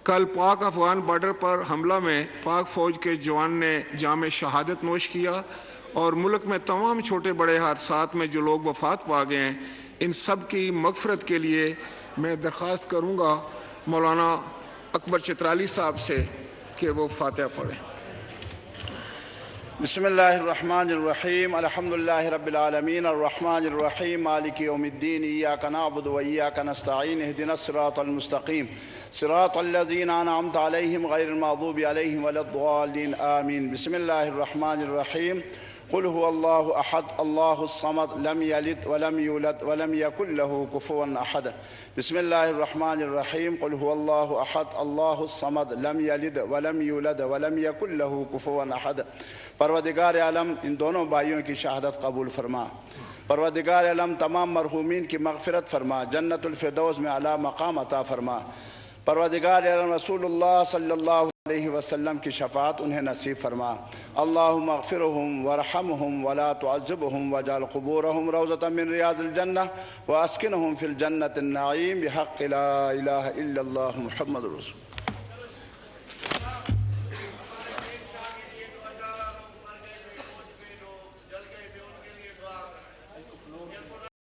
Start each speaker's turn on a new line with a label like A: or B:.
A: کل پاک افغان بارڈر پر حملہ میں پاک فوج کے جوان نے جام شہادت نوش کیا اور ملک میں تمام چھوٹے بڑے حادثات میں جو لوگ وفات پا گئے ہیں ان سب کی مغفرت کے لیے میں درخواست کروں گا مولانا اکبر چترالی صاحب سے کہ وہ فاتحہ پڑھیں۔
B: بسم اللہ الرحمن الرحیم الحمدللہ رب العالمین الرحمن الرحیم مالک یوم الدین ایاک نعبد و ایاک نستعین اہدنا الصراط المستقیم صراط الذین انعمت علیہم غیر المغضوب علیہم ولا الضالین آمین۔ بسم اللہ الرحمن الرحیم قل هو اللہ احد اللہ الصمد لم یلد ولم یولد ولم یکن له کفوا احد۔ بسم اللہ الرحمن الرحیم قل هو اللہ احد اللہ الصمد لم یلد ولم یولد ولم یکن له کفوا احد۔ پروردگار عالم ان دونوں بھائیوں کی شہادت قبول فرما۔ پروردگار عالم تمام مرحومین کی مغفرت فرما، جنت الفردوس میں اعلیٰ مقام عطا فرما۔ پروردگار عالم رسول اللہ صلی اللہ علیہ وسلم کی شفاعت انہیں نصیب فرما۔ اللہم اغفرہم ورحمہم ولا تعذبہم واجعل قبورہم روضۃ من ریاض الجنہ واسکنہم فی الجنۃ النعیم بحق لا الہ الا اللہ محمد رسول۔